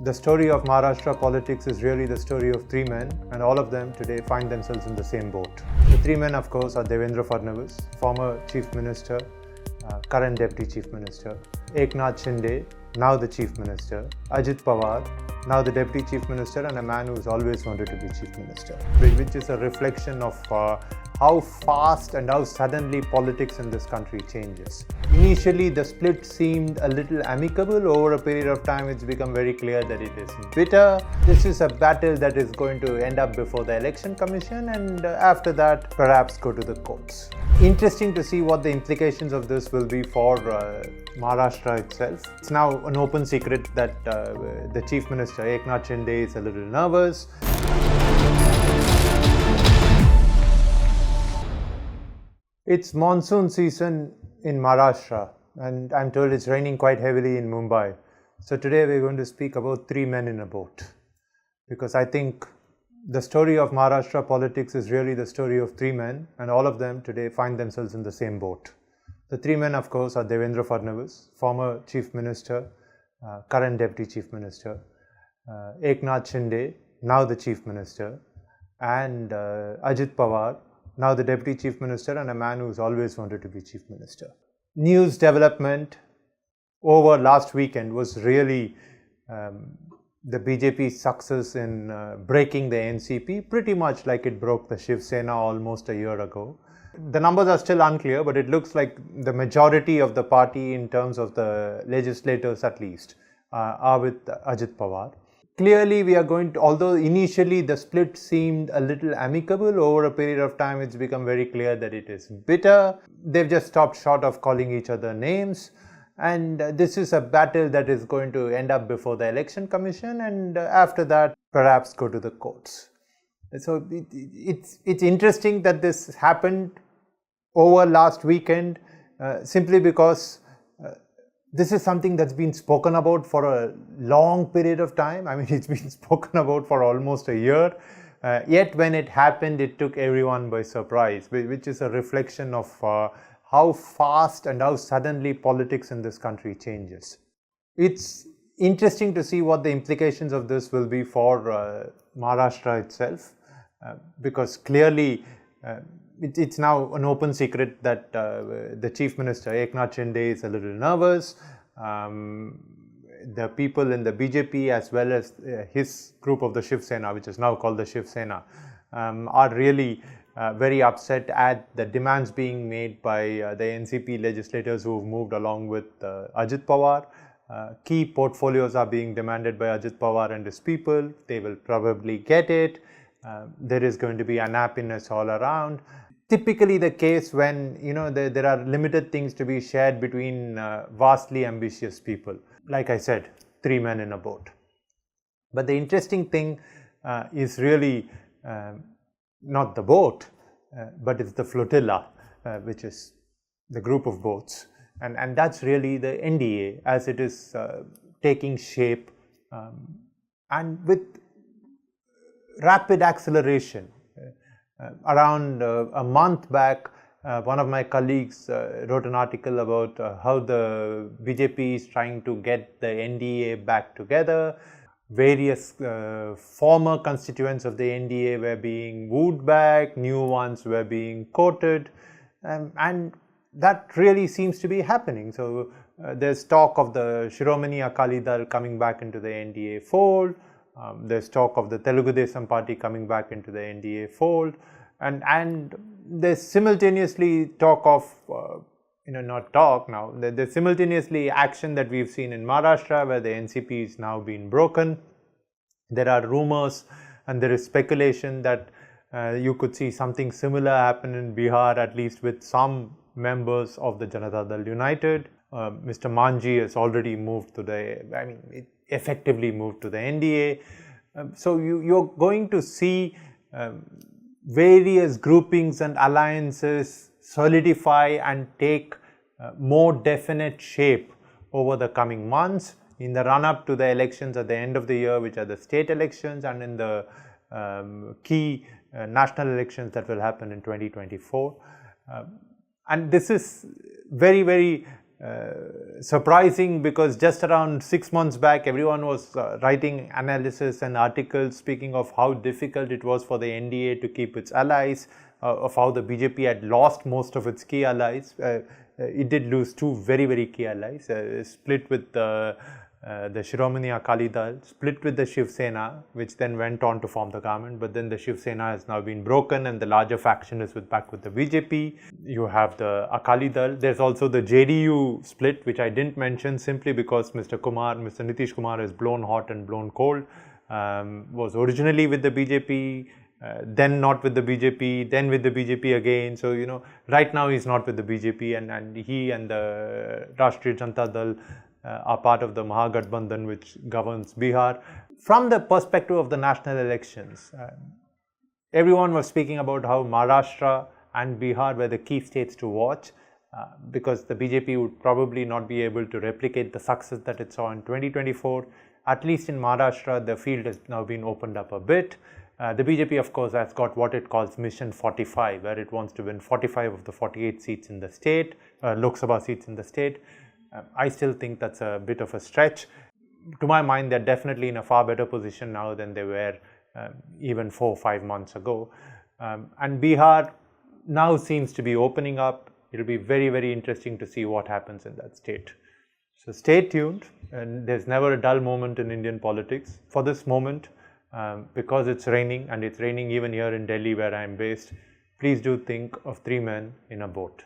The story of Maharashtra politics is really the story of three men, and all of them today find themselves in the same boat. The three men, of course, are Devendra Fadnavis, former Chief Minister, current Deputy Chief Minister; Eknath Shinde, now the Chief Minister; Ajit Pawar, now the Deputy Chief Minister, and a man who's always wanted to be Chief Minister, which is a reflection of how fast and how suddenly politics in this country changes. Initially, the split seemed a little amicable. Over a period of time, it's become very clear that it is bitter. This is a battle that is going to end up before the Election Commission, and after that, perhaps go to the courts. Interesting to see what the implications of this will be for Maharashtra itself. It's now an open secret that the Chief Minister, Eknath Shinde, is a little nervous. It's monsoon season in Maharashtra, and I'm told it's raining quite heavily in Mumbai. So today we're going to speak about three men in a boat, because I think the story of Maharashtra politics is really the story of three men, and all of them today find themselves in the same boat. The three men, of course, are Devendra Fadnavis, former Chief Minister, current Deputy Chief Minister; Eknath Shinde, now the Chief Minister; and Ajit Pawar, now the Deputy Chief Minister, and a man who's always wanted to be Chief Minister. News development over last weekend was really the BJP's success in breaking the NCP, pretty much like it broke the Shiv Sena almost a year ago. The numbers are still unclear, but it looks like the majority of the party, in terms of the legislators at least, are with Ajit Pawar. Clearly, we are going to, although initially the split seemed a little amicable, over a period of time it's become very clear that it is bitter. They've just stopped short of calling each other names, and this is a battle that is going to end up before the Election Commission, and after that perhaps go to the courts. So it's interesting that this happened over last weekend, simply because this is something that's been spoken about for a long period of time. I mean, it's been spoken about for almost a year. Yet when it happened, it took everyone by surprise, which is a reflection of how fast and how suddenly politics in this country changes. It's interesting to see what the implications of this will be for Maharashtra itself, because clearly it's now an open secret that the Chief Minister, Eknath Shinde, is a little nervous. The people in the BJP, as well as his group of the Shiv Sena, which is now called the Shiv Sena, are really very upset at the demands being made by the NCP legislators who have moved along with Ajit Pawar. Key portfolios are being demanded by Ajit Pawar and his people. They will probably get it. There is going to be unhappiness all around. Typically the case when there are limited things to be shared between vastly ambitious people. Like I said, three men in a boat. But the interesting thing is really not the boat, but it's the flotilla, which is the group of boats. And that's really the NDA as it is taking shape, and with rapid acceleration. Around a month back, one of my colleagues wrote an article about how the BJP is trying to get the NDA back together. Various former constituents of the NDA were being wooed back, new ones were being courted, and that really seems to be happening. So there's talk of the Shiromani Akali Dal coming back into the NDA fold. There's talk of the Telugu Desam party coming back into the NDA fold, and there's simultaneously talk of, there's simultaneously action that we've seen in Maharashtra, where the NCP is now been broken. There are rumors and there is speculation that you could see something similar happen in Bihar, at least with some members of the Janata Dal United. Mr. Manji has already moved to effectively moved to the NDA. So you're going to see various groupings and alliances solidify and take more definite shape over the coming months, in the run-up to the elections at the end of the year, which are the state elections, and in the key national elections that will happen in 2024. And this is very, very surprising, because just around 6 months back, everyone was writing analysis and articles speaking of how difficult it was for the NDA to keep its allies, of how the BJP had lost most of its key allies. It did lose two very, very key allies, split with the Shiromani Akali Dal, split with the Shiv Sena, which then went on to form the government. But then the Shiv Sena has now been broken, and the larger faction is back with the BJP. You have the Akali Dal. There's also the JDU split, which I didn't mention simply because Mr. Nitish Kumar is blown hot and blown cold. Was originally with the BJP, then not with the BJP, then with the BJP again. So, right now he's not with the BJP, and he and the Rashtriya Janata Dal are part of the Mahagathbandhan, which governs Bihar. From the perspective of the national elections, everyone was speaking about how Maharashtra and Bihar were the key states to watch, because the BJP would probably not be able to replicate the success that it saw in 2024. At least in Maharashtra, the field has now been opened up a bit. The BJP, of course, has got what it calls Mission 45, where it wants to win 45 of the 48 seats in the state, Lok Sabha seats in the state. I still think that's a bit of a stretch. To my mind, they're definitely in a far better position now than they were even 4 or 5 months ago. And Bihar now seems to be opening up. It'll be very, very interesting to see what happens in that state. So stay tuned. And there's never a dull moment in Indian politics. For this moment, because it's raining, and it's raining even here in Delhi where I'm based, please do think of 3 men in a boat.